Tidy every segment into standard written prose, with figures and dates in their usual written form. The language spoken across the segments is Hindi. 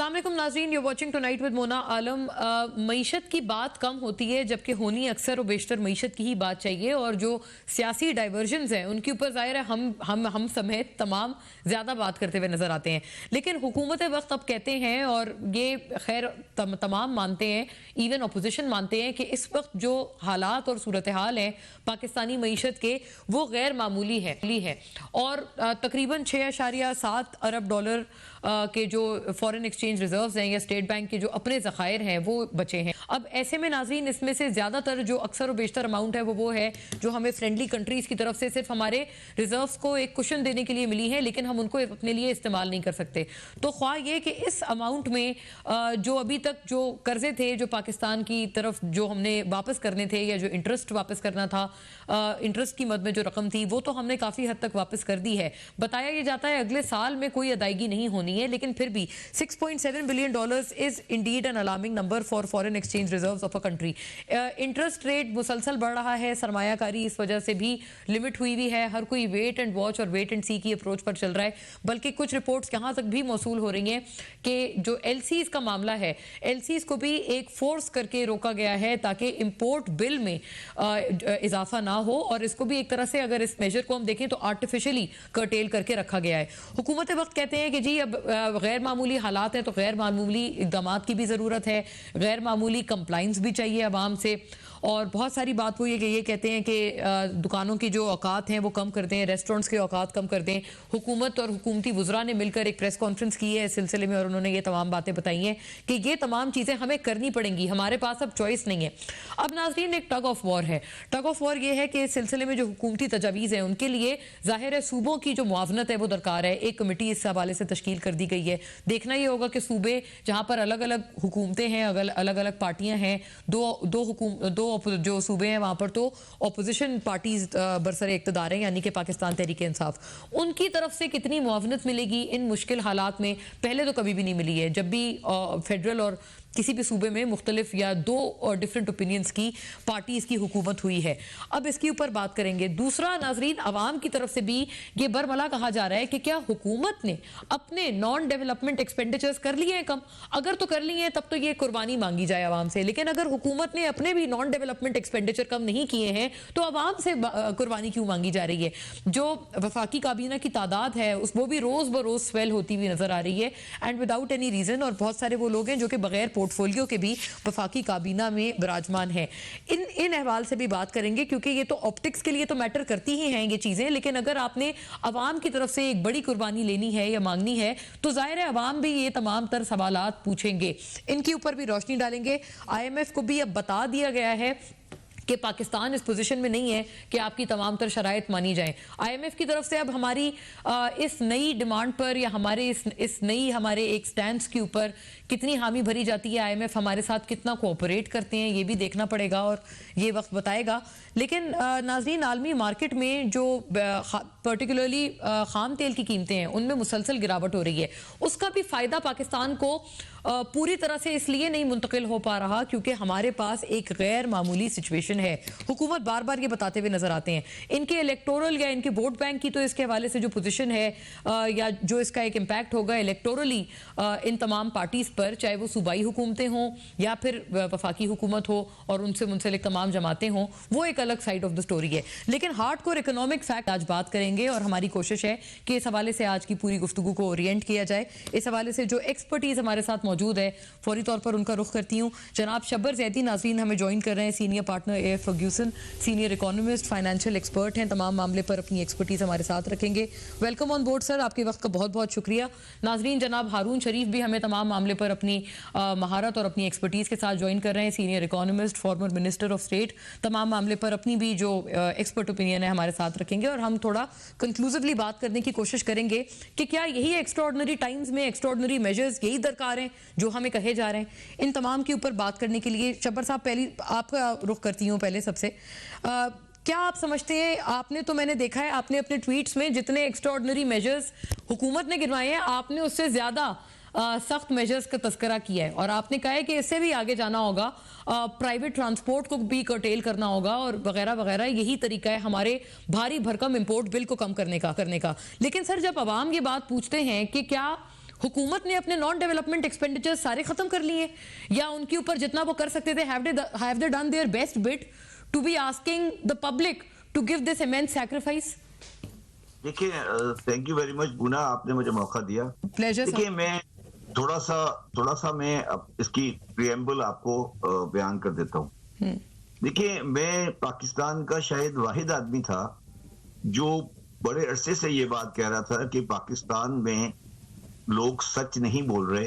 अस्सलाम वालेकुम नाज़रीन, you watching tonight with Mona Alam. मईशत की बात कम होती है जबकि होनी अक्सर और बेशतर मईशत की ही बात चाहिए, और जो सियासी डाइवर्जन्स हैं उनके ऊपर ज़ाहिर है हम समेत तमाम ज़्यादा बात करते हुए नज़र आते हैं। लेकिन हुकूमत वक्त अब कहते हैं, और ये खैर तमाम मानते हैं, इवन अपोजिशन मानते हैं कि इस वक्त जो हालात और सूरत हाल है पाकिस्तानी मईशत के वो गैर मामूली है और तकरीबन 6.7 अरब डॉलर के जो फॉरेन एक्सचेंज रिजर्व्स हैं या स्टेट बैंक के जो अपने ज़खायर हैं वो बचे हैं। अब ऐसे में नाज़रीन इसमें से ज़्यादातर जो अक्सर और बेशतर अमाउंट है वो है जो हमें फ्रेंडली कंट्रीज़ की तरफ से सिर्फ हमारे रिजर्व्स को एक कुशन देने के लिए मिली है, लेकिन हम उनको अपने लिए इस्तेमाल नहीं कर सकते। तो ख्वाह ये कि इस अमाउंट में जो अभी तक जो कर्जे थे जो पाकिस्तान की तरफ जो हमने वापस करने थे या जो इंटरेस्ट वापस करना था, इंटरेस्ट की मद में जो रकम थी वो तो हमने काफ़ी हद तक वापस कर दी है। बताया ये जाता है अगले साल में कोई अदायगी नहीं होनी है, लेकिन फिर भी 6.7 billion dollars is Indeed an alarming number for foreign exchange reserves of a country. Interest rate मुसलसल बढ़ रहा है, सरमायाकारी इस वजह से भी लिमिट हुई हुई है। हर कोई वेट एंड वॉच और वेट एंड सी की अप्रोच पर चल रहा है, बल्कि कुछ रिपोर्ट्स यहाँ तक भी मौसूल हो रही हैं कि जो एलसीज का मामला है, एलसीज को भी एक फोर्स करके रोका गया है ताकि इंपोर्ट बिल में इजाफा ना हो, और इसको भी एक तरह से अगर इस मेजर को हम देखें तो आर्टिफिशियली कर्टेल करके रखा गया है। हुकूमत वक्त कहते हैं कि जी अब गैर मामूली हालात हैं तो गैर मामूली इक़दाम की भी ज़रूरत है, गैर मामूली कंप्लाइंस भी चाहिए अवाम से, और बहुत सारी बात वो ये कहते हैं कि दुकानों की जो औकात हैं वो कम कर दें, रेस्टोरेंट्स के औकात कम कर दें। हुकूमत और हुकूमती वुज़रा ने मिलकर एक प्रेस कॉन्फ्रेंस की है इस सिलसिले में, और उन्होंने ये तमाम बातें बताई हैं कि ये तमाम चीज़ें हमें करनी पड़ेंगी, हमारे पास अब चॉइस नहीं है। अब नाज़रीन एक टग ऑफ वॉर है। टग ऑफ वॉर ये है कि इस सिलसिले में जो हुकूमती तजावीज़ हैं उनके लिए ज़ाहिर है सूबों की जो मुआवनत है वो दरकार है। एक कमेटी इस हवाले से तश्कील कर दी गई है। देखना ये होगा कि सूबे जहाँ पर अलग अलग हुकूमतें हैं, अलग अलग पार्टियाँ हैं, दो जो सूबे हैं वहाँ पर तो अपोजिशन पार्टीज बरसरे इक़्तिदार हैं, यानी कि पाकिस्तान तहरीक इंसाफ, उनकी तरफ से कितनी मुआवनत मिलेगी इन मुश्किल हालात में, पहले तो कभी भी नहीं मिली है। जब भी फेडरल और किसी भी सूबे में मुख्तलिफ या दो और डिफरेंट ओपिनियंस की पार्टीज की हुकूमत हुई है। अब इसके ऊपर बात करेंगे। दूसरा नाजरीन, अवाम की तरफ से भी ये बरमला कहा जा रहा है कि क्या हुकूमत ने अपने नॉन डेवलपमेंट एक्सपेंडिचर्स कर लिए हैं कम? अगर तो कर लिए हैं तब तो ये कुर्बानी मांगी जाए अवाम से, लेकिन अगर हुकूमत ने अपने भी नॉन डेवलपमेंट एक्सपेंडिचर कम नहीं किए हैं तो अवाम से कुर्बानी क्यों मांगी जा रही है? जो वफाकी काबीना की तादाद है वो भी रोज ब रोज स्वेल होती हुई नजर आ रही है, एंड विदाउट एनी रीजन, और बहुत सारे वो लोग हैं जो कि बगैर पोर्टफोलियो के भी वफाकी काबीना में विराजमान है। इन अहवाल से भी बात करेंगे क्योंकि ये तो ऑप्टिक्स के लिए तो मैटर करती ही हैं ये चीजें, लेकिन अगर आपने अवाम की तरफ से एक बड़ी कुर्बानी लेनी है या मांगनी है तो जाहिर है अवाम भी ये तमाम तर सवालात पूछेंगे। इनके ऊपर भी रोशनी डालेंगे। IMF को भी अब बता दिया गया है कि पाकिस्तान इस पोजीशन में नहीं है कि आपकी तमाम तर शराइत मानी जाए। IMF की तरफ से अब हमारी इस नई डिमांड पर या हमारे इस नई हमारे एक स्टैंड के ऊपर कितनी हामी भरी जाती है, IMF हमारे साथ कितना कोऑपरेट करते हैं ये भी देखना पड़ेगा और ये वक्त बताएगा। लेकिन नाज़रीन, आलमी मार्केट में जो पर्टिकुलरली खाम तेल की कीमतें हैं उनमें मुसलसल गिरावट हो रही है। उसका भी फ़ायदा पाकिस्तान को पूरी तरह से इसलिए नहीं मुंतकिल हो पा रहा क्योंकि हमारे पास एक गैर मामूली सिचुएशन है। हुकूमत बार बार ये बताते हुए नजर आते हैं। इनके इलेक्टोरल या इनके वोट बैंक की तो इसके हवाले से जो पोजीशन है या जो इसका एक इम्पैक्ट होगा इलेक्टोरली इन तमाम पार्टीज पर, चाहे वो सूबाई हुकूमतें हों या फिर वफाकी हुकूमत हो और उनसे मुंसलिक तमाम जमातें हों, वो एक अलग साइड ऑफ द स्टोरी है। लेकिन हार्ड कोर इकोनॉमिक फैक्ट आज बात करेंगे और हमारी कोशिश है कि इस हवाले से आज की पूरी गुफ्तगू को ओरिएंट किया जाए। इस हवाले से जो एक्सपर्टीज हमारे साथ मौजूद है फौरी तौर पर उनका रुख करती हूँ। जनाब शब्बर ज़ैदी नाज़रीन हमें ज्वाइन कर रहे हैं, senior partner AF Ferguson, senior economist, financial expert हैं, तमाम मामले पर अपनी एक्सपर्टीज हमारे साथ रखेंगे। वेलकम ऑन बोर्ड सर, आपके वक्त का बहुत बहुत शुक्रिया। नाज़रीन, जनाब हारून शरीफ भी हमें तमाम मामले पर अपनी महारत और अपनी एक्सपर्टीज के साथ ज्वाइन कर रहे हैं, senior economist, former minister of state, तमाम मामले पर अपनी भी जो एक्सपर्ट ओपिनियन है हमारे साथ रखेंगे और हम थोड़ा कंक्लूसिवली बात करने की कोशिश करेंगे कि क्या यही एक्स्ट्राऑर्डिनरी टाइम्स में एक्स्ट्राऑर्डिनरी मेजर्स यही दरकार हैं जो हमें कहे जा रहे हैं। इन तमाम के ऊपर बात करने के लिए शब्बर साहब पहली आपका रुख करती हूँ पहले सबसे। क्या आप समझते हैं, आपने तो मैंने देखा है आपने अपने ट्वीट्स में जितने एक्स्ट्राऑर्डिनरी मेजर्स हुकूमत ने गिनवाए हैं आपने उससे ज्यादा सख्त मेजर्स का तस्करा किया है और आपने कहा है कि इससे भी आगे जाना होगा, प्राइवेट ट्रांसपोर्ट को भी कर्टेल करना होगा और वगैरह वगैरह। यही तरीका है हमारे भारी भरकम इंपोर्ट बिल को कम करने का। लेकिन सर जब अवाम ये बात पूछते हैं कि क्या हुकूमत ने अपने नॉन डेवलपमेंट एक्सपेंडिचर सारे खत्म कर लिए, या उनके ऊपर जितना वो कर सकते थे, have they done their best bit to be asking the public to give this immense sacrifice? देखिए, थैंक यू वेरी मच गुना, आपने मुझे मौका दिया। प्लेजर। देखिए, मैं थोड़ा सा मैं इसकी प्रियम्बल आपको बयान कर देता हूँ। देखिए, मैं पाकिस्तान का शायद वाहिद आदमी था जो बड़े अरसे से ये बात कह रहा था कि पाकिस्तान में लोग सच नहीं बोल रहे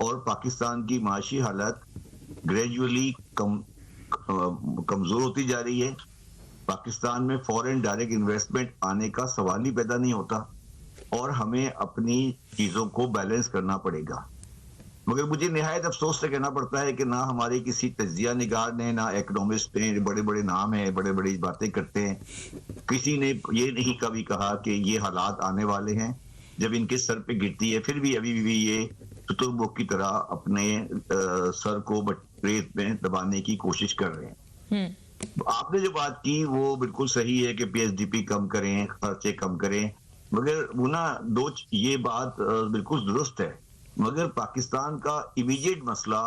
और पाकिस्तान की माशी हालत ग्रेजुअली कमजोर होती जा रही है। पाकिस्तान में फॉरेन डायरेक्ट इन्वेस्टमेंट आने का सवाल ही पैदा नहीं होता और हमें अपनी चीजों को बैलेंस करना पड़ेगा। मगर मुझे निहायत अफसोस से कहना पड़ता है कि ना हमारे किसी तज्जिया निगार ने, ना इकोनॉमिस्ट ने, बड़े बड़े नाम हैं, बड़े बड़ी बातें करते हैं, किसी ने ये नहीं कभी कहा कि ये हालात आने वाले हैं जब इनके सर पे गिरती है, फिर भी अभी भी ये शुतुरमुर्ग की तरह अपने सर को रेत में दबाने की कोशिश कर रहे हैं। आपने जो बात की वो बिल्कुल सही है कि पीएसडीपी कम करें, खर्चे कम करें, मगर वो ना ये बात बिल्कुल दुरुस्त है, मगर पाकिस्तान का इमीडिएट मसला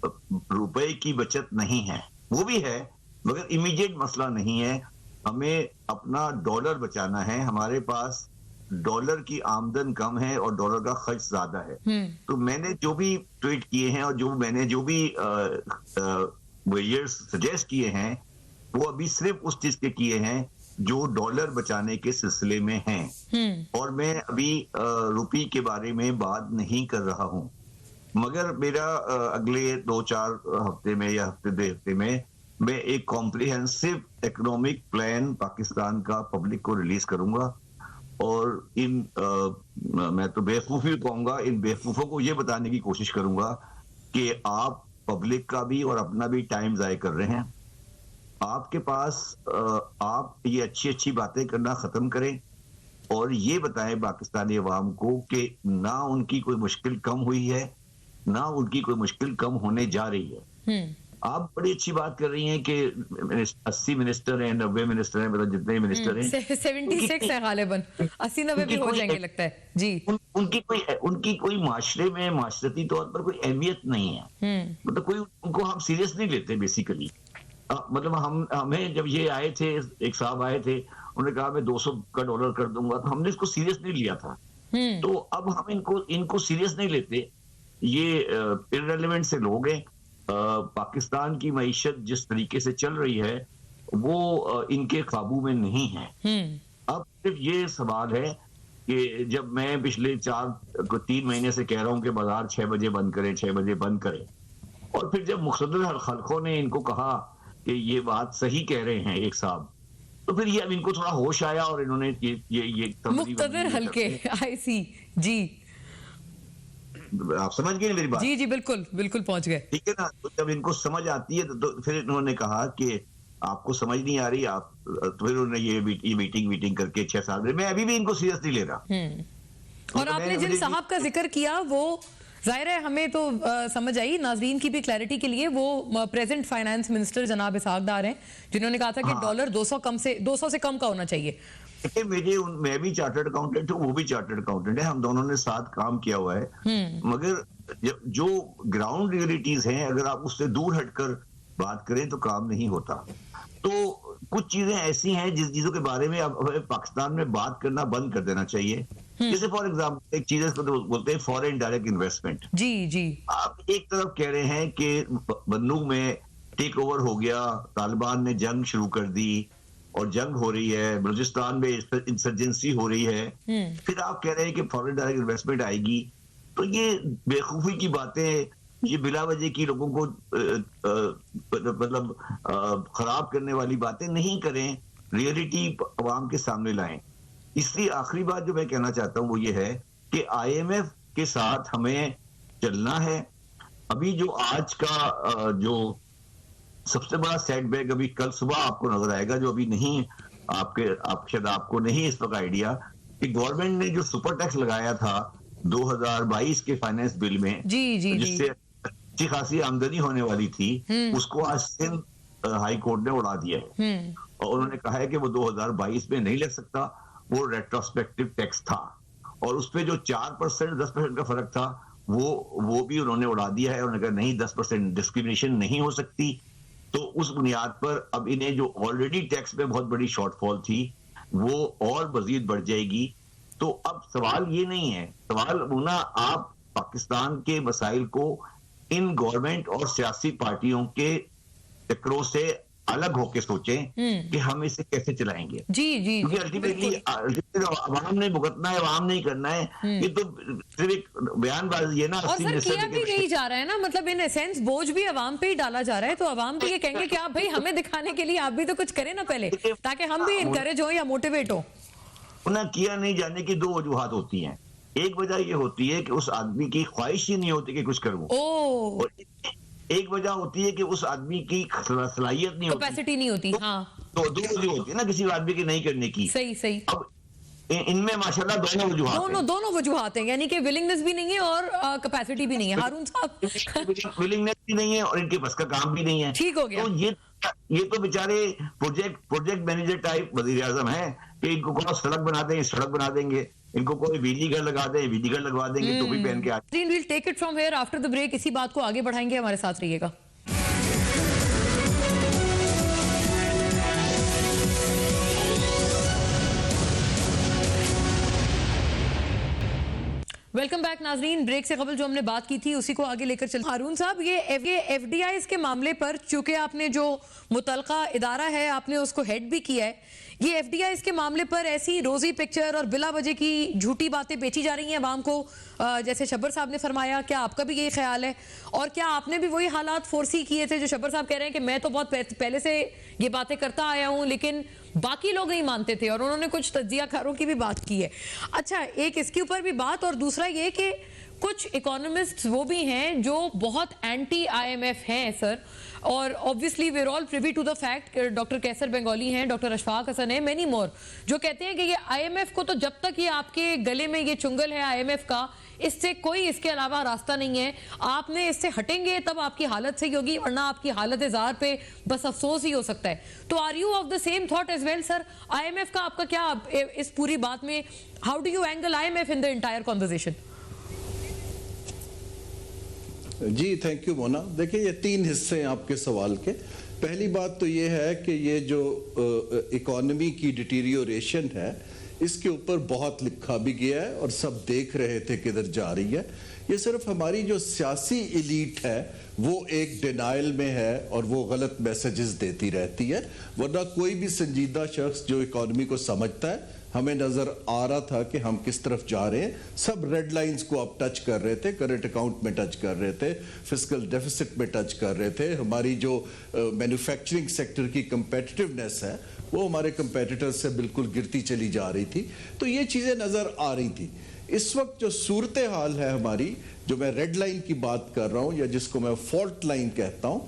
रुपए की बचत नहीं है, वो भी है मगर इमीडिएट मसला नहीं है। हमें अपना डॉलर बचाना है, हमारे पास डॉलर की आमदन कम है और डॉलर का खर्च ज्यादा है। तो मैंने जो भी ट्वीट किए हैं और जो भी मेजर्स सजेस्ट किए हैं वो अभी सिर्फ उस चीज के किए हैं जो डॉलर बचाने के सिलसिले में हैं, और मैं अभी रुपये के बारे में बात नहीं कर रहा हूं। मगर मेरा अगले 2-4 हफ्ते में या हफ्ते 2 हफ्ते में मैं एक कॉम्प्रिहेंसिव इकोनॉमिक प्लान पाकिस्तान का पब्लिक को रिलीज करूंगा और मैं तो बेवकूफी कहूंगा, इन बेवकूफों को ये बताने की कोशिश करूंगा कि आप पब्लिक का भी और अपना भी टाइम जाया कर रहे हैं। आपके पास आप ये अच्छी बातें करना खत्म करें और ये बताएं पाकिस्तानी अवाम को कि ना उनकी कोई मुश्किल कम हुई है, ना उनकी कोई मुश्किल कम होने जा रही है। आप बड़ी अच्छी बात कर रही हैं कि 80 मिनिस्टर हैं, 90 मिनिस्टर हैं, मतलब जितने मिनिस्टर हैं 76 है गालिबन, 80-90 भी हो जाएंगे लगता है जी। उनकी कोई माशरे में माशरती तौर पर कोई अहमियत नहीं है, मतलब कोई उनको हम सीरियस नहीं लेते बेसिकली। मतलब हमें जब ये आए थे, एक साहब आए थे, उन्होंने कहा मैं 200 का डॉलर कर दूंगा, तो हमने इसको सीरियस नहीं लिया था। तो अब हम इनको सीरियस नहीं लेते, ये इररिलेवेंट से लोग हैं। पाकिस्तान की मईशत जिस तरीके से चल रही है वो इनके काबू में नहीं है। अब सिर्फ ये सवाल है कि जब मैं पिछले 3 महीने से कह रहा हूं कि बाजार 6 बजे बंद करें, 6 बजे बंद करें, और फिर जब मुख्तदर खलकों ने इनको कहा कि ये बात सही कह रहे हैं एक साहब, तो फिर ये अब इनको थोड़ा होश आया और इन्होंने ये मुख्तदर हल्के आई सी जी। आप समझ गए मेरी बात? जी बिल्कुल पहुंच गए। ठीक है ना। तो जब इनको समझ आती है तो फिर इन्होंने कहा कि आपको समझ नहीं आ रही, आप तो फिर उन्होंने ये मीटिंग करके 6 साल में, मैं अभी भी इनको सीरियस नहीं ले रहा। और आपने जिन साहब का जिक्र किया वो जाहिर है हमें तो समझ आई, नाजरीन की भी क्लैरिटी के लिए, वो प्रेजेंट फाइनेंस मिनिस्टर जनाब इसहाक डार हैं जिन्होंने कहा था कि डॉलर 200 से कम का होना चाहिए। मैं भी चार्टर्ड अकाउंटेंट हूँ, वो भी चार्टर्ड अकाउंटेंट है, हम दोनों ने साथ काम किया हुआ है। मगर जो ग्राउंड रियलिटीज हैं, अगर आप उससे दूर हटकर बात करें तो काम नहीं होता। तो कुछ चीजें ऐसी हैं जिस चीजों के बारे में अब पाकिस्तान में बात करना बंद कर देना चाहिए। जैसे फॉर एग्जाम्पल एक चीज इसको बोलते हैं फॉरेन डायरेक्ट इन्वेस्टमेंट। जी आप एक तरफ कह रहे हैं कि बन्नू में टेक ओवर हो गया, तालिबान ने जंग शुरू कर दी और जंग हो रही है, बलूचिस्तान में इंसर्जेंसी हो रही है, फिर आप कह रहे हैं कि फॉरेन डायरेक्ट इन्वेस्टमेंट आएगी। तो ये बेवकूफी की बातें, ये बिला वजह की लोगों को मतलब खराब करने वाली बातें नहीं करें, रियलिटी अवाम के सामने लाएं। इसलिए आखिरी बात जो मैं कहना चाहता हूं वो ये है कि IMF के साथ हमें चलना है। अभी जो आज का जो सबसे बड़ा सेटबैक अभी कल सुबह आपको नजर आएगा, जो अभी नहीं शायद आपको नहीं इस वक्त आइडिया, कि गवर्नमेंट ने जो सुपर टैक्स लगाया था 2022 के फाइनेंस बिल में, जिससे अच्छी खासी आमदनी होने वाली थी, उसको आज सिंध हाई कोर्ट ने उड़ा दिया है और उन्होंने कहा है कि वो 2022 में नहीं लग सकता, वो रेट्रोस्पेक्टिव टैक्स था और उस पे जो 4% 10% का फर्क था वो भी उन्होंने उड़ा दिया है। उन्होंने कहा नहीं 10% डिस्क्रिमिनेशन नहीं हो सकती। तो उस बुनियाद पर अब इन्हें जो ऑलरेडी टैक्स पे बहुत बड़ी शॉर्टफॉल थी वो और मजीद बढ़ जाएगी। तो अब सवाल ये नहीं है, सवाल ना आप पाकिस्तान के मसाइल को इन गवर्नमेंट और सियासी पार्टियों के चक्रों से अलग होकर सोचें कि हम इसे कैसे चलाएंगे। जी जी, क्योंकि अल्टीमेटली अवाम ने भुगतना है, अवाम नहीं करना है। ये तो सिर्फ एक बयानबाजी है ना। और सर किया भी नहीं जा रहा है ना, मतलब इन एसेंस बोझ भी अवाम पे ही डाला जा रहा है। तो अवाम भी ये कहेंगे कि आप भाई हमें दिखाने के लिए आप भी तो कुछ करें ना पहले, ताकि हम भी इनकरेज हो या मोटिवेट हो। ना किया नहीं जाने की दो वजूहात होती हैं। एक वजह ये होती है कि उस आदमी की ख्वाहिश ही नहीं होती कि कुछ करूं, और एक वजह होती है कि उस आदमी की सलाहियत नहीं होती, कैपेसिटी नहीं होती। हाँ, तो दो वजह होती है ना किसी आदमी की नहीं करने की। सही सही। अब इनमें माशाल्लाह दोनों वजूहात दोनों वजूहात हैं, यानी कि विलिंगनेस भी नहीं है और कैपेसिटी भी नहीं है। हारून साहब विलिंगनेस भी नहीं है और इनके बस का काम भी नहीं है। ठीक हो गया। तो ये तो बेचारे प्रोजेक्ट मैनेजर टाइप वजीर आजम है कि इनको कौन सड़क बना देंगे, सड़क बना देंगे, इनको कोई बिजली घर लगा दें, बिजली घर लगवा देंगे, टोपी पहन के आ। We'll take it from here after the break। इसी बात को आगे बढ़ाएंगे, हमारे साथ रहिएगा। वेलकम बैक नाजरीन। ब्रेक से कबल जो हमने बात की थी उसी को आगे लेकर चलते। हारून साहब, ये एफडीआईज के मामले पर चूंकि आपने जो मुतलका इदारा है आपने उसको हेड भी किया है, ये एफडीआईज के मामले पर ऐसी रोजी पिक्चर और बिला वजह की झूठी बातें बेची जा रही हैं अवाम को, जैसे शब्बर साहब ने फरमाया। क्या आपका भी यही ख्याल है, और क्या आपने भी वही हालात फोरसी किए थे जो शब्बर साहब कह रहे हैं कि मैं तो बहुत पहले से ये बातें करता आया हूं लेकिन बाकी लोग नहीं मानते थे, और उन्होंने कुछ तज्जियाकारों की भी बात की है। अच्छा, एक इसके ऊपर भी बात, और दूसरा ये कि कुछ इकोनॉमिस्ट वो भी हैं जो बहुत एंटी आईएमएफ हैं सर, और obviously we are all privy to the fact, doctor Kaiser Bengali हैं, डॉक्टर अशफाक हसन है, मेनी मोर, जो कहते हैं कि ये आईएमएफ को तो जब तक ये आपके गले में ये चुंगल है आईएमएफ का, इससे कोई इसके अलावा रास्ता नहीं है। आपने इससे हटेंगे तब आपकी हालत सही होगी, वरना आपकी हालत जार पे बस अफसोस ही हो सकता है। तो are you of the same thought as well sir? IMF का आपका क्या इस पूरी बात में, how do you angle IMF in the entire conversation? जी थैंक यू मोना। देखिए ये तीन हिस्से हैं आपके सवाल के। पहली बात तो ये है कि ये जो इकोनॉमी की डिटीरियोरेशन है इसके ऊपर बहुत लिखा भी गया है और सब देख रहे थे किधर जा रही है। ये सिर्फ हमारी जो सियासी एलीट है वो एक डिनाइल में है और वो गलत मैसेजेस देती रहती है, वरना कोई भी संजीदा शख्स जो इकोनॉमी को समझता है, हमें नजर आ रहा था कि हम किस तरफ जा रहे हैं। सब रेड लाइंस को आप टच कर रहे थे, करंट अकाउंट में टच कर रहे थे, फिस्कल डेफिसिट में टच कर रहे थे। हमारी जो मैन्युफैक्चरिंग सेक्टर की कंपेटिटिवनेस है वो हमारे कंपेटिटर्स से बिल्कुल गिरती चली जा रही थी। तो ये चीजें नजर आ रही थी। इस वक्त जो सूरत हाल है हमारी, जो मैं रेड लाइन की बात कर रहा हूं या जिसको मैं फॉल्ट लाइन कहता हूं,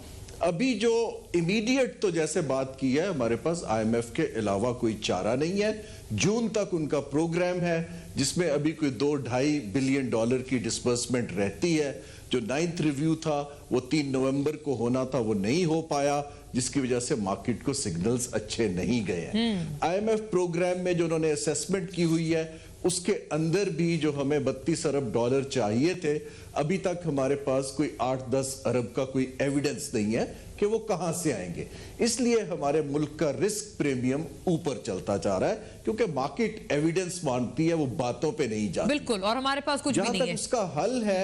अभी जो इमीडिएट तो जैसे बात की है, हमारे पास आईएमएफ के अलावा कोई चारा नहीं है। जून तक उनका प्रोग्राम है जिसमें अभी कोई $2-2.5 बिलियन की डिस्बर्समेंट रहती है। जो 9th रिव्यू था वो 3 नवंबर को होना था, वो नहीं हो पाया, जिसकी वजह से मार्केट को सिग्नल्स अच्छे नहीं गए हैं। आईएमएफ प्रोग्राम में जो उन्होंने असेसमेंट की हुई है उसके अंदर भी जो हमें $32 अरब चाहिए थे, अभी तक हमारे पास कोई 8-10 अरब का कोई एविडेंस नहीं है कि वो कहां से आएंगे। इसलिए हमारे मुल्क का रिस्क प्रीमियम ऊपर चलता जा रहा है, क्योंकि मार्केट एविडेंस मांगती है, वो बातों पे नहीं जाती। बिल्कुल, और हमारे पास कुछ भी नहीं है। उसका हल है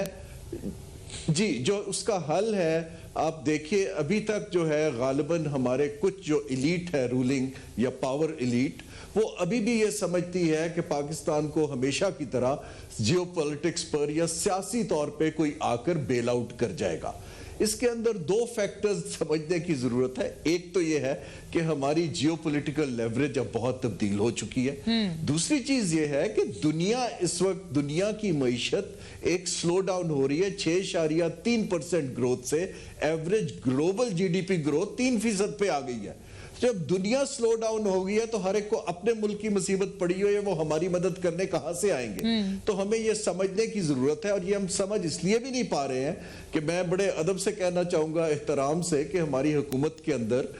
जी, जो उसका हल है, आप देखिए अभी तक जो है गालिबन हमारे कुछ जो एलीट है, रूलिंग या पावर एलीट, वो अभी भी ये समझती है कि पाकिस्तान को हमेशा की तरह जियोपॉलिटिक्स पर या सियासी तौर पे कोई आकर बेल आउट कर जाएगा। इसके अंदर दो फैक्टर्स समझने की जरूरत है। एक तो ये है कि हमारी जियोपॉलिटिकल लेवरेज अब बहुत तब्दील हो चुकी है। दूसरी चीज ये है कि दुनिया इस वक्त, दुनिया की मईशत एक स्लो डाउन हो रही है। 6.3% ग्रोथ से एवरेज ग्लोबल जीडीपी ग्रोथ 3% पे आ गई है। जब दुनिया स्लो डाउन हो गई है तो हर एक को अपने मुल्क की मुसीबत पड़ी हुई है, वो हमारी मदद करने कहां से आएंगे? तो हमें ये समझने की जरूरत है, और ये हम समझ इसलिए भी नहीं पा रहे हैं कि मैं बड़े अदब से कहना चाहूंगा, एहतराम से, कि हमारी हुकूमत के अंदर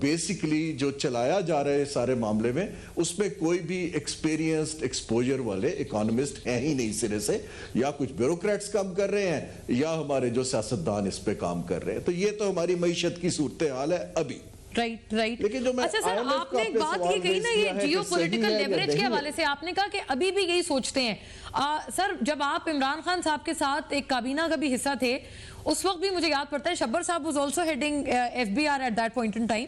बेसिकली जो चलाया जा रहा है सारे मामले में, उसमें कोई भी एक्सपीरियंस्ड एक्सपोजर वाले इकोनॉमिस्ट हैं ही नहीं सिरे से, या कुछ ब्यूरोक्रेट्स काम कर रहे हैं या हमारे जो सियासतदान इस पे काम कर रहे हैं। तो ये तो हमारी मईशत की सूरत हाल है अभी। Right right. लेकिन जो मैं अच्छा सर, IMF आपने एक बात ये कही ना, ये जियो पॉलिटिकल लेवरेज के हवाले से आपने कहा कि अभी भी यही सोचते हैं। सर, जब आप इमरान खान साहब के साथ एक काबीना का भी हिस्सा थे, उस वक्त भी मुझे याद पड़ता है शब्बर साहब was also heading FBR at that point in time.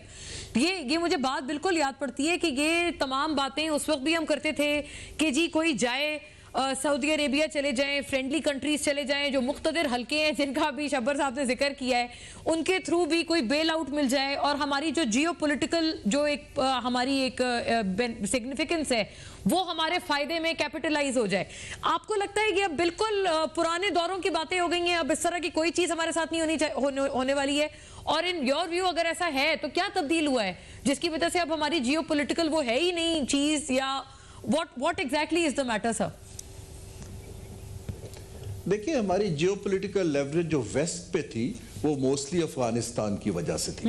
ये मुझे बात बिल्कुल याद पड़ती है कि ये तमाम बातें उस वक्त भी हम करते थे कि जी कोई जाए सऊदी अरेबिया चले जाएं, फ्रेंडली कंट्रीज चले जाएं, जो मुख्तदिर हल्के हैं जिनका भी शब्बर साहब ने जिक्र किया है, उनके थ्रू भी कोई बेल आउट मिल जाए और हमारी जो जियो पॉलिटिकल जो एक हमारी एक सिग्निफिकेंस है वो हमारे फायदे में कैपिटलाइज हो जाए। आपको लगता है कि अब बिल्कुल पुराने दौरों की बातें हो गई हैं, अब इस तरह की कोई चीज हमारे साथ नहीं होने वाली है? और इन योर व्यू अगर ऐसा है तो क्या तब्दील हुआ है जिसकी वजह से अब हमारी जियो पॉलिटिकल वो है ही नहीं चीज, या what exactly is the matter sir? देखिए, हमारी जियोपॉलिटिकल लेवरेज जो वेस्ट पे थी वो मोस्टली अफगानिस्तान की वजह से थी।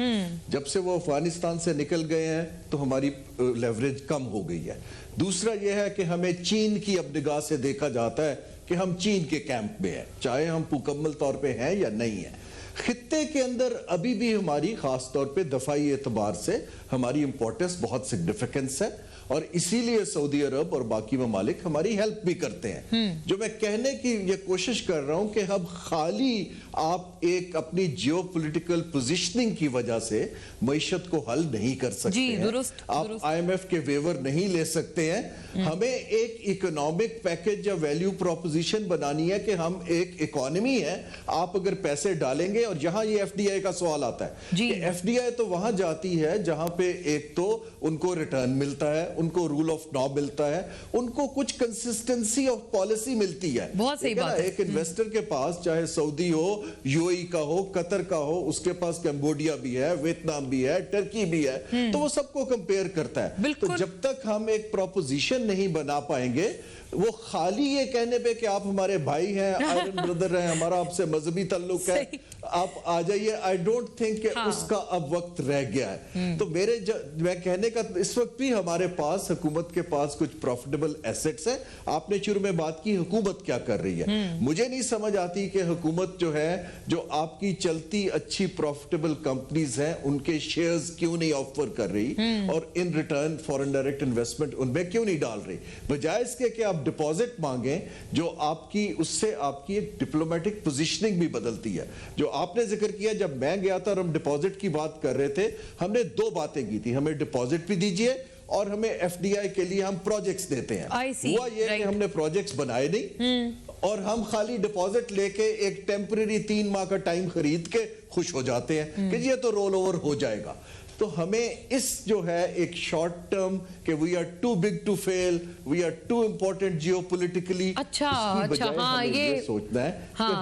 जब से वो अफगानिस्तान से निकल गए हैं तो हमारी लेवरेज कम हो गई है। दूसरा ये है कि हमें चीन की अब निगाह से देखा जाता है कि हम चीन के कैंप में हैं, चाहे हम मुकम्मल तौर पे हैं या नहीं है। खित्ते के अंदर अभी भी हमारी खास तौर पे दफाई एतबार से हमारी इंपॉर्टेंस बहुत सिग्निफिकेंस है, और इसीलिए सऊदी अरब और बाकी ममालिक हमारी हेल्प भी करते हैं। जो मैं कहने की ये कोशिश कर रहा हूं कि हम खाली आप एक अपनी जियोपॉलिटिकल पोजीशनिंग की वजह से मईशत को हल नहीं कर सकते हैं। आप IMF के वेवर नहीं ले सकते हैं। हमें एक इकोनॉमिक पैकेज या वैल्यू प्रोपोजिशन बनानी है कि हम एक इकोनॉमी है, आप अगर पैसे डालेंगे, और यहां ये FDI का सवाल आता है कि FDI तो वहां जाती है जहां पे एक तो उनको रिटर्न मिलता है, उनको रूल ऑफ लॉ मिलता है, उनको कुछ कंसिस्टेंसी ऑफ पॉलिसी मिलती है। बहुत सही बात है। एक इन्वेस्टर के पास चाहे सऊदी हो, UAE का हो, कतर का हो, उसके पास कंबोडिया भी है, वियतनाम भी है, टर्की भी है, तो वो सबको कंपेयर करता है। तो जब तक हम एक प्रोपोजिशन नहीं बना पाएंगे, वो खाली ये कहने पे कि आप हमारे भाई हैं, आयरन ब्रदर हैं, हमारा आपसे मजहबी ताल्लुक है, आप आ जाइए, आई डोंट थिंक कि उसका अब वक्त रह गया है। तो मैं कहने का इस वक्त भी हमारे पास, हुकूमत के पास कुछ प्रॉफिटेबल एसेट्स है। आपने शुरू में बात की हुकूमत क्या कर रही है, मुझे नहीं समझ आती कि हुकूमत जो है, जो आपकी चलती अच्छी प्रॉफिटेबल कंपनीज हैं, उनके शेयर्स क्यों नहीं ऑफर कर रही, और in return foreign direct investment उनमें क्यों नहीं डाल रही, बजाय इसके कि आप डिपॉजिट मांगे, जो आपकी उससे आपकी एक डिप्लोमेटिक पोजीशनिंग भी बदलती है। जो आपने जिक्र किया, जब मैं गया था और हम डिपॉजिट की बात कर रहे थे, हमने दो बातें की थी, हमें डिपॉजिट भी दीजिए और हमें FDI के लिए हम प्रोजेक्ट्स देते हैं। हुआ ये कि हमने प्रोजेक्ट्स बनाए नहीं, और हम खाली डिपॉजिट लेके एक टेम्परेरी 3 माह का टाइम खरीद के खुश हो जाते हैं कि ये तो रोल ओवर हो जाएगा। तो हमें इस जो है एक शॉर्ट टर्म कि we are too big to fail, we are too important geopolitically, हाँ, ये सोचना है कि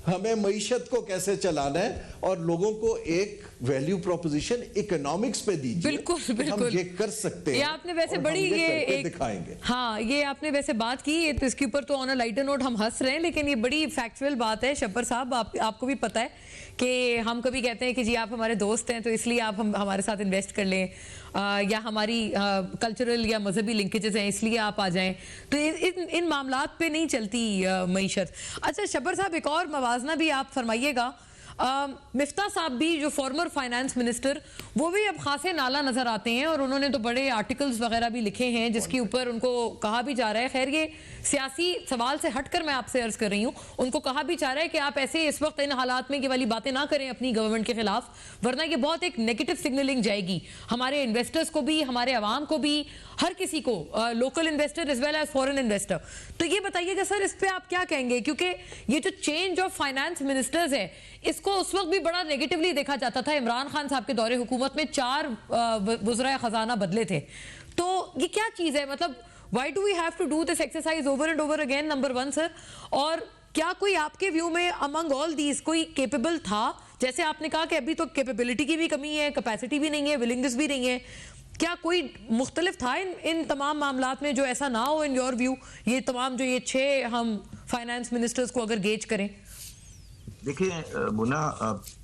हमें मईशत को कैसे चलाना है, और लोगों को एक वैल्यू प्रोपोजिशन इकोनॉमिक्स पे दीजिए। बिल्कुल हम ये कर सकते हैं। ये आपने वैसे बड़ी ये एक दिखाएंगे। हाँ, ये आपने वैसे बात की, तो इसके ऊपर तो ऑन अ लाइटर नोट हम हंस रहे हैं, लेकिन ये बड़ी फैक्चुअल बात है शब्बर साहब। आपको भी पता है कि हम कभी कहते हैं कि जी आप हमारे दोस्त हैं तो इसलिए आप हमारे साथ इन्वेस्ट कर लें, या हमारी कल्चरल या मजहबी लिंकेजेस हैं इसलिए आप आ जाएं, तो इन मामलात पे नहीं चलती मईशत। अच्छा शब्बर साहब, एक और मवाजना भी आप फरमाइएगा। मिफ्ता साहब भी, जो फॉर्मर फाइनेंस मिनिस्टर, वो भी अब खासे नाला नजर आते हैं, और उन्होंने तो बड़े आर्टिकल्स वगैरह भी लिखे हैं जिसके ऊपर उनको कहा भी जा रहा है, खैर ये सियासी सवाल से हटकर मैं आपसे अर्ज कर रही हूँ, उनको कहा भी जा रहा है कि आप ऐसे इस वक्त इन हालात में ये वाली बातें ना करें अपनी गवर्नमेंट के खिलाफ, वरना ये बहुत एक नेगेटिव सिग्नलिंग जाएगी हमारे इन्वेस्टर्स को भी, हमारे अवाम को भी, हर किसी को, local investor as well as foreign investor. तो ये बताइएगा सर, इस पे आप क्या कहेंगे, क्योंकि ये जो चेंज ऑफ फाइनेंस मिनिस्टर्स है, इसको उस वक्त भी बड़ा नेगेटिवली देखा जाता था। इमरान खान साहब के दौरे हुकूमत में 4 वज़राए खजाना बदले थे, तो ये क्या चीज है, मतलब why do we have to do this exercise over and over again, number 1 sir. और क्या कोई आपके व्यू में अमंग ऑल दीज कोई केपेबल था जैसे आपने कहा कि अभी तो कैपेबिलिटी की भी कमी है, कैपेसिटी भी नहीं है, विलिंगनेस भी नहीं है, क्या कोई मुख्तलिफ था इन तमाम मामलात में जो ऐसा ना हो इन योर व्यू, ये तमाम जो ये 6 हम फाइनेंस मिनिस्टर्स को अगर गेज करें? देखिए मुन्ना,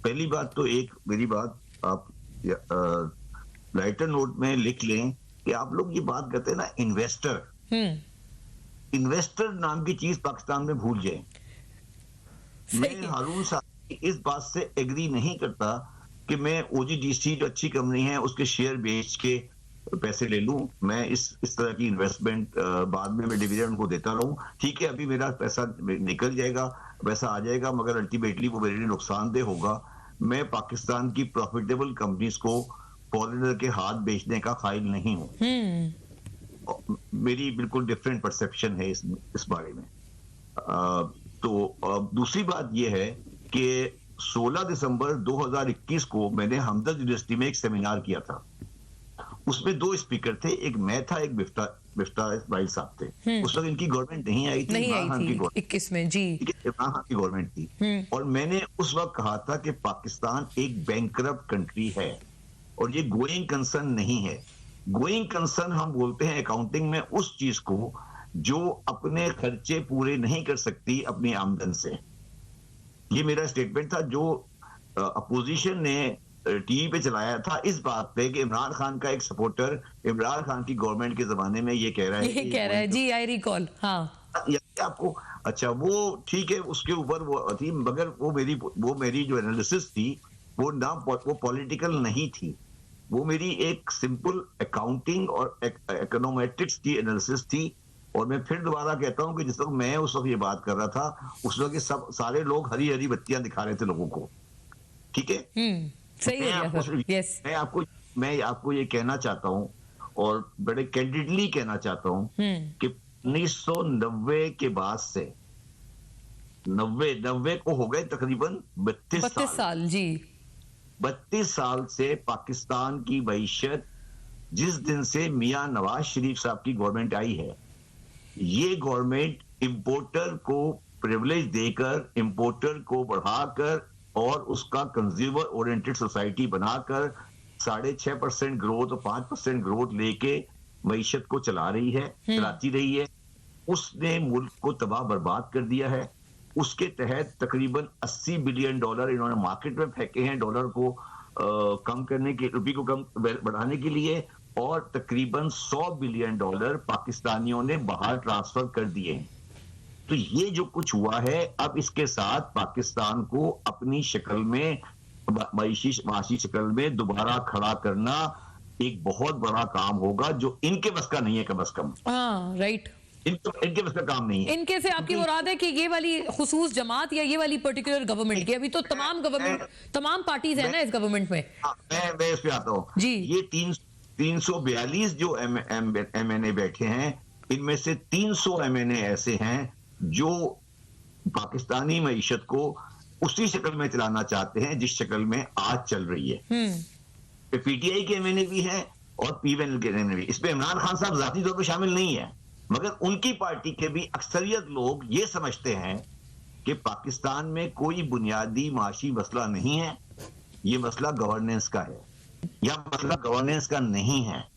पहली बात तो एक मेरी बात आप राइटर नोट में लिख लें कि आप लोग ये बात करते हैं ना इन्वेस्टर, इन्वेस्टर नाम की चीज पाकिस्तान में भूल जाए। मैं हारून साहब की इस बात से एग्री नहीं करता कि मैं ओजीडीसी जो अच्छी कंपनी है उसके शेयर बेच के पैसे ले लूं। मैं इस तरह की इन्वेस्टमेंट बाद में मैं डिविडेंड को देता रहूं। ठीक है, अभी मेरा पैसा निकल जाएगा, पैसा आ जाएगा, मगर अल्टीमेटली वो मेरे लिए नुकसानदेह होगा। मैं पाकिस्तान की प्रॉफिटेबल कंपनीज को फॉरेनर के हाथ बेचने का कायल नहीं हूं। मेरी बिल्कुल डिफरेंट परसेप्शन है इस बारे में। तो दूसरी बात यह है कि 16 दिसंबर 2021 को मैंने हमदर्द यूनिवर्सिटी में एक सेमिनार किया था। उसमें 2 स्पीकर थे, एक मैं था, एक मिफ्ता इस्माइल साहब थे। उस वक्त इनकी गवर्नमेंट नहीं आई थी, इमरान खान की गवर्नमेंट 21 में, जी इमरान खान की गवर्नमेंट थी। और मैंने उस वक्त कहा था कि पाकिस्तान एक बैंकरप्ट कंट्री है और ये गोइंग कंसर्न नहीं है। गोइंग कंसर्न हम बोलते हैं अकाउंटिंग में उस चीज को जो अपने खर्चे पूरे नहीं कर सकती अपनी आमदन से। ये मेरा स्टेटमेंट था जो अपोजिशन ने टीवी पे चलाया था इस बात पे कि इमरान खान का एक सपोर्टर इमरान खान की गवर्नमेंट के जमाने में ये कह रहा है जी, आई रिकॉल। हाँ, आपको अच्छा वो ठीक है, उसके ऊपर वो थी, मगर वो मेरी जो एनालिसिस थी वो पॉलिटिकल नहीं थी। वो मेरी एक सिंपल अकाउंटिंग और इकोनोमेट्रिक्स की एनालिसिस थी। और मैं फिर दोबारा कहता हूं कि जिस वक्त मैं उस वक्त ये बात कर रहा था, उस वक्त सब सारे लोग हरी हरी बत्तियां दिखा रहे थे लोगों को। ठीक है, सही है सर। यस, मैं आपको ये कहना चाहता हूं और बड़े कैंडिडली कहना चाहता हूं कि 1990 के बाद से 90 को हो गए तकरीबन 32 साल। जी, 32 साल से पाकिस्तान की मईशत, जिस दिन से मियां नवाज शरीफ साहब की गवर्नमेंट आई है, ये गवर्नमेंट इंपोर्टर को प्रिविलेज देकर, इंपोर्टर को बढ़ाकर और उसका कंज्यूमर ओरिएंटेड सोसाइटी बनाकर 6.5% ग्रोथ और 5% ग्रोथ लेके मईशत को चलाती रही है। उसने मुल्क को तबाह बर्बाद कर दिया है। उसके तहत तकरीबन $80 बिलियन इन्होंने मार्केट में फेंके हैं डॉलर को कम करने के, रुपये को कम बढ़ाने के लिए, और तकरीबन $100 बिलियन पाकिस्तानियों ने बाहर ट्रांसफर कर दिए हैं। तो ये जो कुछ हुआ है, अब इसके साथ पाकिस्तान को अपनी शक्ल में, माशी शक्ल में दोबारा खड़ा करना एक बहुत बड़ा काम होगा जो इनके बस का नहीं है कम से कम। हाँ, राइट, इनके बस का काम नहीं है। इनके से आपकी मुराद है कि ये वाली खुसूस जमात या ये वाली पर्टिकुलर गवर्नमेंट की? अभी तो तमाम पार्टीज है ना इस गवर्नमेंट में। मैं इस पे आता हूँ जी। ये 342 जो MNA बैठे हैं, इनमें से 300 MNA ऐसे हैं जो पाकिस्तानी मईशत को उसी शक्ल में चलाना चाहते हैं जिस शक्ल में आज चल रही है। PTI के MNA भी हैं और PVNL के MNA भी। इसमें इमरान खान साहब जाती तौर पर शामिल नहीं है, मगर उनकी पार्टी के भी अक्सरियत लोग ये समझते हैं कि पाकिस्तान में कोई बुनियादी माशी मसला नहीं है, ये मसला गवर्नेंस का है, या मसला गवर्नेंस का नहीं है।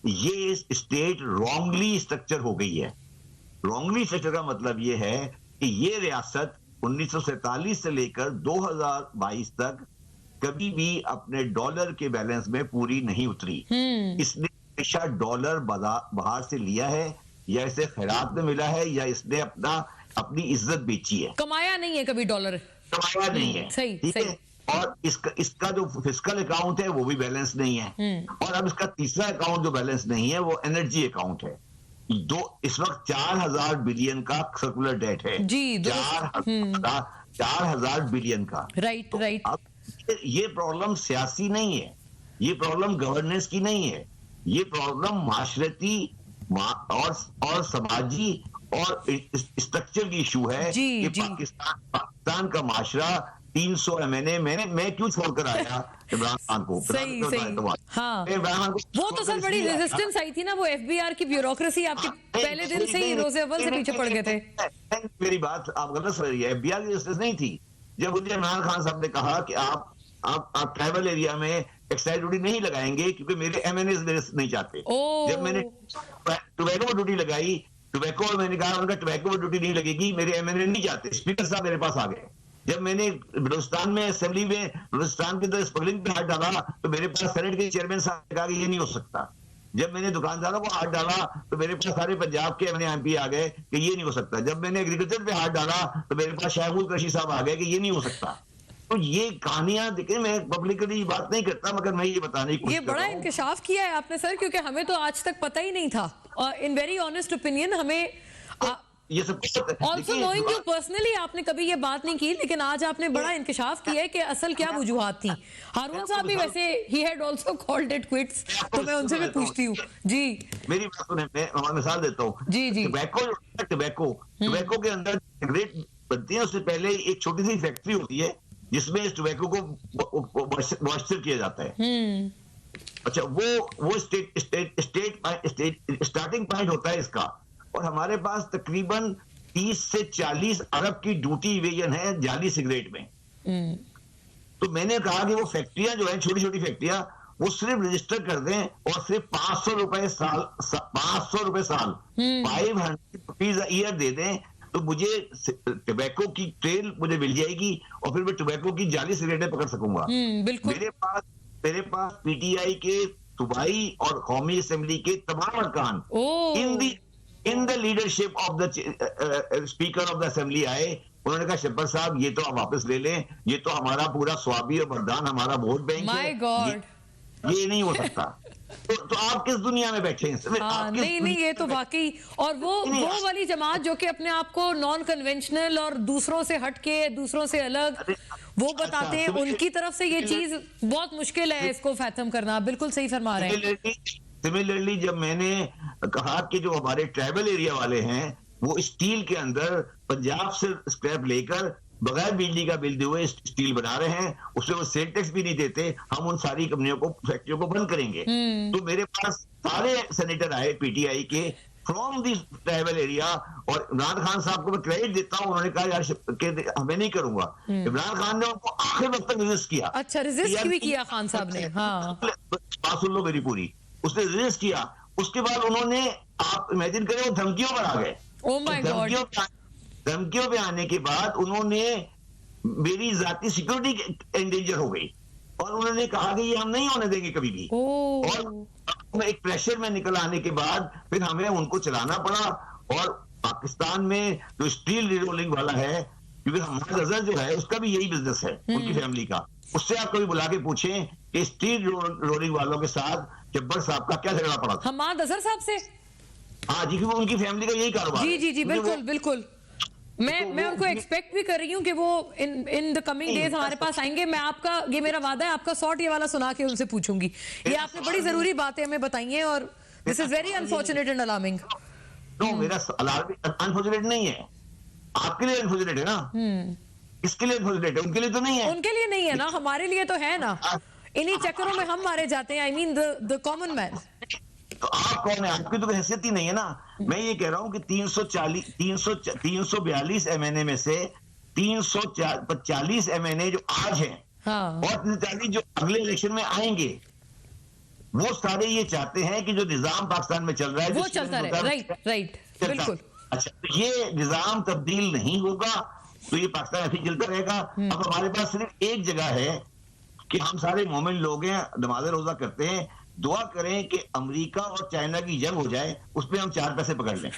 ये स्टेट रॉन्गली स्ट्रक्चर हो गई है। रॉन्गली स्ट्रक्चर का मतलब ये है कि ये रियासत 1947 से लेकर 2022 तक कभी भी अपने डॉलर के बैलेंस में पूरी नहीं उतरी। इसने हमेशा डॉलर बाहर से लिया है, या इसे खैरात में मिला है, या इसने अपनी इज्जत बेची है। कमाया नहीं है कभी डॉलर, कमाया नहीं है। सही। और इसका जो फिस्कल अकाउंट है वो भी बैलेंस नहीं है। और अब इसका तीसरा अकाउंट जो बैलेंस नहीं है वो एनर्जी अकाउंट है। इस वक्त 4000 बिलियन का सर्कुलर डेट है जी, 4000 बिलियन का। Right, right. अब ये प्रॉब्लम सियासी नहीं है, ये प्रॉब्लम गवर्नेंस की नहीं है, ये प्रॉब्लम माशरती और समाजी और स्ट्रक्चर की इशू है कि पाकिस्तान का माशरा 300 MNA मैं क्यों छोड़कर आया इमरान खान को? सही। हाँ, वो तो सर बड़ी रेजिस्टेंस आई थी ना, वो FBR की ब्यूरोक्रेसी आपके पहले दिन से ही रोज़े अव्वल से पीछे पड़ गए थे। मेरी बात आप गलत समझ रही है, FBR की रेजिस्टेंस नहीं थी। जब मुझे इमरान खान साहब ने कहा कि आप आप ट्राइबल एरिया में एक्साइज ड्यूटी नहीं लगाएंगे क्योंकि मेरे एमएनए नहीं चाहते। जब मैंने टोबैको पर ड्यूटी लगाई, टोबैको मैंने कहा उनका टोबैको पर ड्यूटी नहीं लगेगी, मेरे एमएनए नहीं चाहते। स्पीकर साहब मेरे पास आ गए। जब मैंने बलूचिस्तान में असेंबली में बलूचिस्तान के अंदर स्मगलिंग पे हाथ डाला तो मेरे पास सेनेट के चेयरमैन साहब ने कहा कि ये नहीं हो सकता। जब मैंने दुकानदारों को हाथ डाला तो मेरे पास सारे पंजाब के एमपी आ गए कि ये नहीं हो सकता। जब मैंने एग्रीकल्चर पे हाथ डाला तो मेरे पास शाहबूल कृषि साहब आ गए कि ये नहीं हो सकता। तो ये कहानियां देखें, मैं पब्लिकली बात नहीं करता मगर मैं ये बताने की ये बड़ा इंकशाफ किया है आपने सर, क्योंकि हमें तो आज तक पता ही नहीं था। और इन वेरी ऑनेस्ट ओपिनियन हमें ये सब ऑल्सो नोइंग यू पर्सनली आपने कभी ये बात नहीं की, लेकिन आज आपने बड़ा इंकशाफ किया है कि असल क्या वजूहात थी। हारून साहब भी वैसे he had also called it quits, तो मैं उनसे भी पूछती हूँ जी। मेरी बात सुने, मैं मिसाल देता हूँ। जी जी। टोबैको के अंदर सिगरेट बनती है, उससे पहले एक छोटी सी फैक्ट्री होती है जिसमें इस टोबैको को मॉइस्चर किया जाता है। अच्छा, वो स्टार्टिंग पॉइंट होता है इसका। और हमारे पास तकरीबन 30 से 40 अरब की ड्यूटी इवेजन है जाली सिगरेट में। तो मैंने कहा कि वो फैक्ट्रियां जो है, छोटी छोटी फैक्ट्रियां, वो सिर्फ रजिस्टर कर दें और सिर्फ 500 रुपए साल 500 रुपीज ईयर दे दें तो मुझे टोबैको की ट्रेल मुझे मिल जाएगी और फिर मैं टोबैको की जाली सिगरेटें पकड़ सकूंगा। बिल्कुल। मेरे पास पीटीआई के सूबाई और कौमी असेंबली के तमाम अरकान in the leadership of the speaker of the assembly आए। उन्होंने कहा शब्बर साहब ये तो आप वापस ले लें, ये तो हमारा पूरा स्वाबी और बरदान हमारा वोट बैंक है, ये नहीं हो सकता। तो आप किस दुनिया में बैठे हैं? नहीं ये तो वाकई। और वो वाली जमात जो कि अपने आप को नॉन कन्वेंशनल और दूसरों से हटके, दूसरों से अलग वो बताते हैं, उनकी तरफ से ये चीज बहुत मुश्किल है इसको फैथम करना। बिल्कुल सही फरमा रहे हैं। सिमिलरली जब मैंने कहा कि जो हमारे ट्राइबल एरिया वाले हैं वो स्टील के अंदर पंजाब से स्क्रैप लेकर बगैर बिजली का बिल दिए हुए स्टील बना रहे हैं, उससे वो सेल टैक्स भी नहीं देते, हम उन सारी कंपनियों को, फैक्ट्रियों को बंद करेंगे। तो मेरे पास सारे सेनेटर आए पीटीआई के फ्रॉम दिस ट्राइबल एरिया और इमरान खान साहब को मैं क्रेडिट देता हूँ। उन्होंने कहा यार हमें नहीं करूंगा। इमरान खान ने उनको आखिर वक्त तक रेजिस्ट किया। अच्छा, रेजिस्ट भी किया खान साहब ने। हाँ, बात सुन लो मेरी पूरी। उसने रेजिस्ट किया, उसके बाद उन्होंने, आप इमेजिन करें, वो धमकियों पर आ गए। Oh my God. धमकियों पे आने के बाद उन्होंने मेरी जाती सिक्योरिटी एंडेंजर हो गई और उन्होंने कहा कि ये हम नहीं होने देंगे कभी भी। और एक प्रेशर में निकल आने के बाद फिर हमें उनको चलाना पड़ा। और पाकिस्तान में जो स्टील रोलिंग वाला है, क्योंकि हमारा अजहर जो है उसका भी यही बिजनेस है, उनकी फैमिली का, उससे आप कभी बुला के पूछें कि स्टील रोलिंग वालों के साथ जब्बर साहब का क्या झगड़ा पड़ा था। हमाद अजहर साहब से? हाँ जी, क्योंकि उनकी फैमिली का यही कारोबार। जी जी जी, बिल्कुल बिल्कुल। मैं उनको एक्सपेक्ट भी कर रही हूँ कि वो इन द कमिंग डेज हमारे पास आएंगे। मैं आपका, ये मेरा वादा है, आपका शॉर्ट ये वाला सुना के उनसे पूछूंगी। ये आपने बड़ी जरूरी बातें हमें बताई हैं और this is very unfortunate and alarming. No, मेरा अनफॉर्चुनेट नहीं है, आपके लिए अनफॉर्चुनेट है ना। इसके लिए अनफॉर्चुनेट है, उनके लिए तो नहीं है। उनके लिए नहीं है ना, हमारे लिए तो है ना। इन्हीं चक्करों में हम मारे जाते हैं। I mean the common man. तो आप कौन है? आपकी तो हैसियत ही नहीं है ना। मैं ये कह रहा हूं कि 342 एमएनए में से 340 एमएनए जो आज हैं, हाँ, और 340 जो अगले इलेक्शन में आएंगे, वो सारे ये चाहते हैं कि जो निजाम पाकिस्तान में चल रहा है वो चलता रहे। राइट, बिल्कुल। अच्छा, ये निजाम तब्दील नहीं होगा तो ये पाकिस्तान ऐसे ही चलता रहेगा। अब हमारे पास सिर्फ एक जगह है कि हम सारे मोमिन लोग हैं, नमाज रोजा करते हैं, दुआ करें कि अमेरिका और चाइना की जंग हो जाए, उसमें हम 4 पैसे पकड़ लें।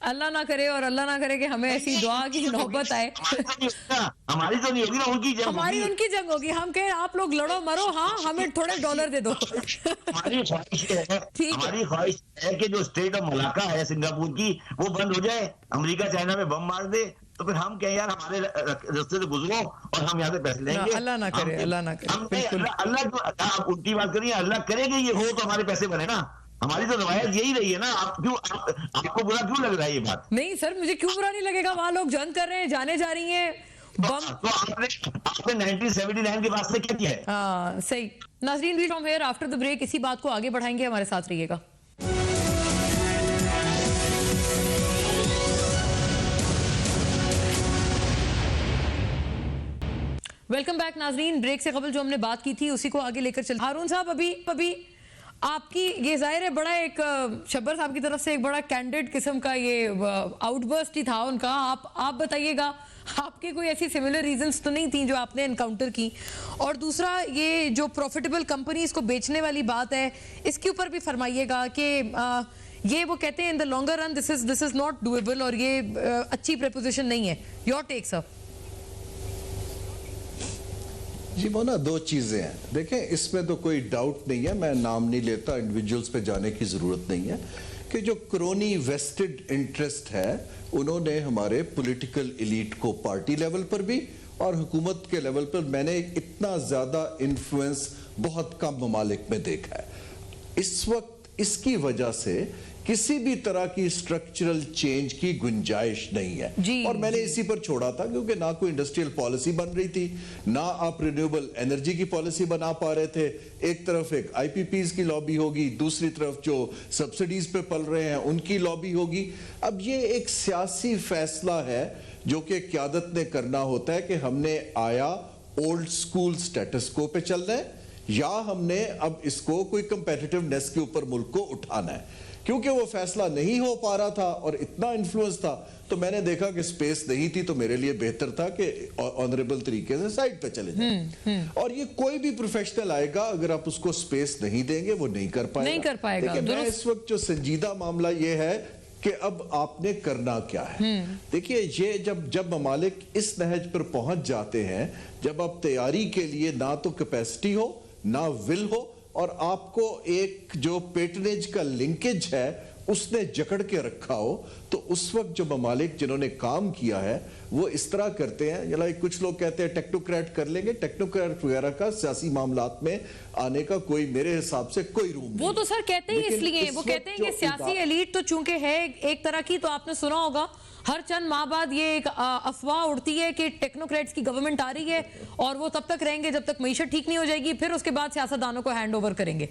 अल्लाह ना करे और अल्लाह ना करे कि हमें ऐसी दुआ की नौबत आए। हमारी तो नहीं होगी ना, उनकी जंग, हमारी उनकी जंग होगी। हम कहें आप लोग लड़ो मरो, हाँ हमें थोड़े डॉलर दे दो। हमारी ख्वाहिश है कि जो स्टेट ऑफ मलाका है सिंगापुर की, वो बंद हो जाए, अमेरिका चाइना में बम मार दे, तो फिर हम कहें यार हमारे रास्ते से गुजरो और हम यहाँ से पैसे लेंगे। अल्लाह ना करे, अल्लाह ना करे। अल्लाह, आप उल्टी बात करिए, अल्लाह करेंगे ये हो तो हमारे पैसे बने ना। हमारी तो रवायत यही रही है ना। आपको बुरा क्यों लग रहा है ये बात? नहीं सर, मुझे क्यों बुरा नहीं लगेगा। वहां लोग जंग कर रहे हैं, जाने जा रही हैं बम। तो आपने 1979 के बाद से क्या किया है? हाँ सही। नाज़रीन, we from here after the break इसी बात को आगे बढ़ाएंगे, हमारे साथ रहिएगा। वेलकम बैक नाजरीन। ब्रेक से कबल जो हमने बात की थी उसी को आगे लेकर चल। हारून साहब, अभी आपकी ये जाहिर है बड़ा एक शब्बर साहब की तरफ से एक बड़ा कैंडिड किस्म का ये आउटबर्स्ट ही था उनका। आप बताइएगा, आपके कोई ऐसी सिमिलर रीजंस तो नहीं थी जो आपने एनकाउंटर की? और दूसरा, ये जो प्रॉफिटेबल कंपनीज को बेचने वाली बात है, इसके ऊपर भी फरमाइएगा कि ये वो कहते हैं in the longer run this is not doable और ये अच्छी प्रपोजिशन नहीं है। Your take sir. जी मोना, दो चीजें हैं। देखें, इसमें तो कोई डाउट नहीं है, मैं नाम नहीं लेता, इंडिविजुअल्स पे जाने की जरूरत नहीं है, कि जो क्रोनी वेस्टेड इंटरेस्ट है उन्होंने हमारे पॉलिटिकल एलीट को पार्टी लेवल पर भी और हुकूमत के लेवल पर मैंने इतना ज्यादा इन्फ्लुएंस बहुत कम ममालिक में देखा है। इस वक्त इसकी वजह से किसी भी तरह की स्ट्रक्चरल चेंज की गुंजाइश नहीं है। और मैंने इसी पर छोड़ा था क्योंकि ना कोई इंडस्ट्रियल पॉलिसी बन रही थी, ना आप रिन्यूएबल एनर्जी की पॉलिसी बना पा रहे थे। एक तरफ एक आईपीपीज की लॉबी होगी, दूसरी तरफ जो सब्सिडीज पे पल रहे हैं उनकी लॉबी होगी। अब ये एक सियासी फैसला है जो कि क़यादत ने करना होता है कि हमने आया ओल्ड स्कूल स्टेटस को पे चलना है या हमने अब इसको कोई कंपेटिटिवनेस के ऊपर मुल्क को उठाना है। क्योंकि वो फैसला नहीं हो पा रहा था और इतना इन्फ्लुएंस था, तो मैंने देखा कि स्पेस नहीं थी, तो मेरे लिए बेहतर था कि ऑनरेबल तरीके से साइड पे चले जाए। और ये कोई भी प्रोफेशनल आएगा, अगर आप उसको स्पेस नहीं देंगे वो नहीं कर पाएगा। देखिए, मैं इस वक्त जो संजीदा मामला ये है कि अब आपने करना क्या है। देखिए, ये जब ममालिक इस नहज पर पहुंच जाते हैं, जब आप तैयारी के लिए ना तो कैपेसिटी हो ना विल हो और आपको एक जो पेटनेज का लिंकेज है उसने जकड़ के रखा हो, तो उस वक्त जो ममालिक जिन्होंने काम किया है वो इस तरह करते हैं। लाइक कुछ लोग कहते हैं टेक्नोक्रेट कर लेंगे, टेक्नोक्रेट वगैरह का सियासी मामलात में आने का कोई मेरे हिसाब से कोई रूम वो तो सर कहते ही इसलिए, वो कहते हैं कि सियासी एलीट तो चूंकि है एक तरह की, तो आपने सुना होगा हर चंद माह बाद ये एक अफवाह उड़ती है कि टेक्नोक्रेट्स की गवर्नमेंट आ रही है और वो तब तक रहेंगे जब तक मईशत ठीक नहीं हो जाएगी, फिर उसके बाद सियासतदानों को हैंड ओवर करेंगे।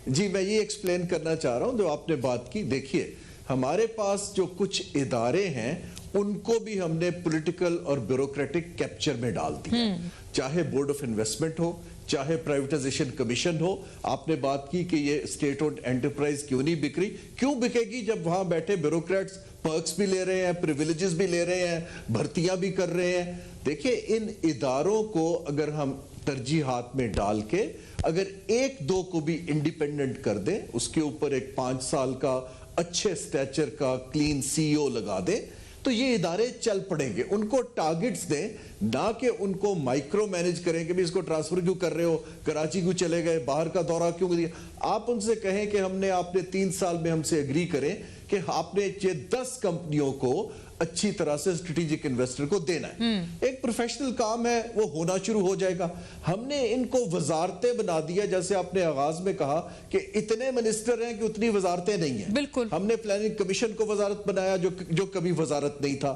जी, मैं ये एक्सप्लेन करना चाह रहा हूं जो आपने बात की। देखिए, हमारे पास जो कुछ इदारे हैं उनको भी हमने पॉलिटिकल और ब्यूरोक्रेटिक कैप्चर में डाल दिया, चाहे बोर्ड ऑफ इन्वेस्टमेंट हो, चाहे प्राइवेटाइजेशन कमीशन हो। आपने बात की कि ये स्टेट ओन्ड एंटरप्राइज क्यों नहीं बिक रही, क्यों बिकेगी जब वहां बैठे ब्यूरोक्रेट्स पर्क्स भी ले रहे हैं, प्रिविलेजेस भी ले रहे हैं, भर्तियां भी कर रहे हैं। देखिए, इन इदारों को अगर हम तरजीहात में डाल के अगर एक दो को भी इंडिपेंडेंट कर दें, उसके ऊपर एक 5 साल का अच्छे स्टैचर का क्लीन सीईओ लगा दें, तो ये इदारे चल पड़ेंगे। उनको टारगेट्स दें, ना कि उनको माइक्रो मैनेज करें कि भी इसको ट्रांसफर क्यों कर रहे हो, कराची क्यों चले गए, बाहर का दौरा क्यों दिया। आप उनसे कहें कि आपने 3 साल में हमसे एग्री करें कि आपने ये 10 कंपनियों को अच्छी तरह से स्ट्रेटेजिक इन्वेस्टर को देना है। एक प्रोफेशनल काम है, वो होना शुरू हो जाएगा। हमने इनको वजारतें बना दिया, जैसे आपने आगाज में कहा कि इतने मिनिस्टर हैं कि उतनी वजारतें नहीं है। बिल्कुल। हमने प्लानिंग कमीशन को वजारत बनाया जो कभी वजारत नहीं था।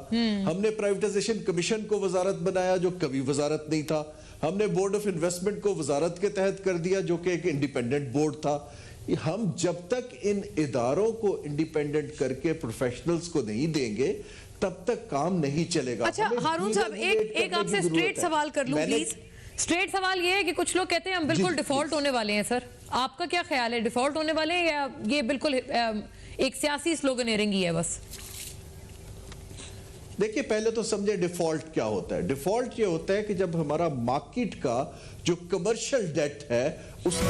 हमने प्राइवेटाइजेशन कमीशन को वजारत बनाया जो कभी वजारत नहीं था। हमने बोर्ड ऑफ इन्वेस्टमेंट को वजारत के तहत कर दिया जो कि एक इंडिपेंडेंट बोर्ड था। हम जब तक इन इदारों को इंडिपेंडेंट करके प्रोफेशनल्स को नहीं देंगे तब तक काम नहीं चलेगा। अच्छा हारून साहब, एक आपसे स्ट्रेट सवाल कर लूं प्लीज। स्ट्रेट सवाल ये है कि कुछ लोग कहते हैं हम बिल्कुल डिफॉल्ट होने वाले हैं। सर, आपका क्या ख्याल है, डिफॉल्ट होने वाले हैं या ये बिल्कुल एक सियासी स्लोगनेरिंग ही है बस? देखिए, पहले तो समझे डिफॉल्ट क्या होता है। डिफॉल्ट ये होता है कि जब हमारा मार्केट का जो कमर्शियल डेट है उस